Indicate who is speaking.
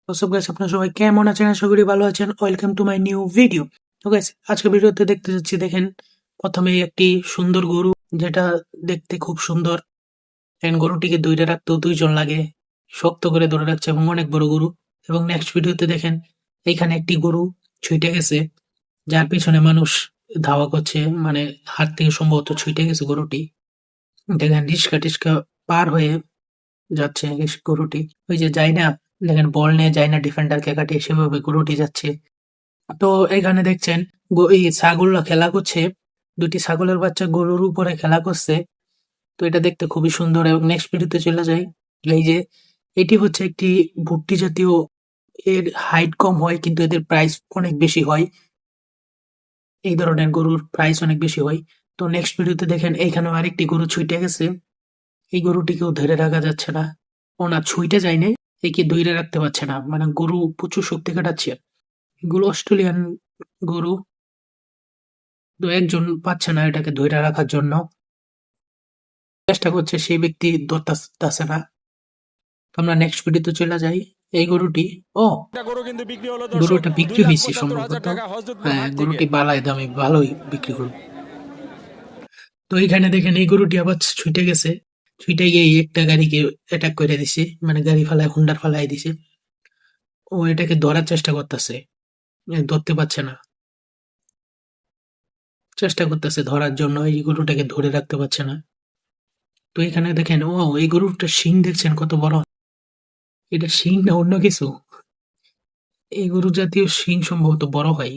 Speaker 1: WhatsApp guys, আপনারা সবাই কেমন আছেন? আশা করি ভালো আছেন। Welcome to my new video. তো গাইস, আজকে ভিডিওতে দেখতে যাচ্ছি, দেখেন প্রথমেই একটি সুন্দর গরু, যেটা দেখতে খুব সুন্দর। এন্ড গরুটিকে ধরে রাখতেও দুইজন লাগে, শক্ত করে ধরে রাখছে এবং অনেক বড় গরু। এবং নেক্সট ভিডিওতে দেখেন এইখানে একটি গরু ছুটে গেছে, যার পিছনে মানুষ ধাওয়া করছে, মানে হাত থেকে সম্ভবত ছুটে গেছে গরুটি। দেখেন রিস্কা টিস্কা পার হয়ে যাচ্ছে গরুটি। ওই যে যায় না, দেখেন বল নিয়ে যায় না ডিফেন্ডারকে কাটিয়ে, সেভাবে গরুটি যাচ্ছে। তো এখানে দেখছেন এই ছাগলরা খেলা করছে, দুটি ছাগলের বাচ্চা গরুর উপরে খেলা করছে। তো এটা দেখতে খুবই সুন্দর। এবং নেক্সট ভিডিওতে চলে যাই। এই যে এটি হচ্ছে একটি ভুট্টি জাতীয়, এর হাইট কম হয় কিন্তু এদের প্রাইস অনেক বেশি হয়। এই ধরনের গরুর প্রাইস অনেক বেশি হয়। তো নেক্সট ভিডিওতে দেখেন এইখানেও আরেকটি গরু ছুটে গেছে। এই গরুটিকেও ধরে রাখা যাচ্ছে না, ও না ছুঁইটে যায়নি, একে ধইরে রাখতে পারছে না, মানে গরু প্রচুর শক্তি খাটাচ্ছে। এগুলো অস্ট্রেলিয়ান গরু, তো একজন পাচ্ছে না এটাকে ধইরা রাখার জন্য, চেষ্টা করছে সেই ব্যক্তি ধরতাছে না। তো আমরা নেক্সট ভিডিওতে চলে যাই। এই গরুটি, ও গরুটা বিক্রি হয়েছে সম্ভবত। হ্যাঁ, গরুটি বালাই দামে ভালোই বিক্রি হলো। তো এইখানে দেখেন এই গরুটি আবার ছুটে গেছে, ছুটে গিয়ে একটা গাড়িকে অ্যাটাক করে দিছে, মানে গাড়ি ফালায় হুন্ডার ফালাই দিছে। ও এটাকে ধরার চেষ্টা করতেছে, ধরতে পারছে না, চেষ্টা করতেছে ধরার জন্য, এই গরুটাকে ধরে রাখতে পারছে না। তো এখানে দেখেন, ও এই গরুটার শিং দেখছেন কত বড়, এটা শিং না অন্য কিছু? এই গরু জাতীয় শিং সম্ভবত বড় হয়।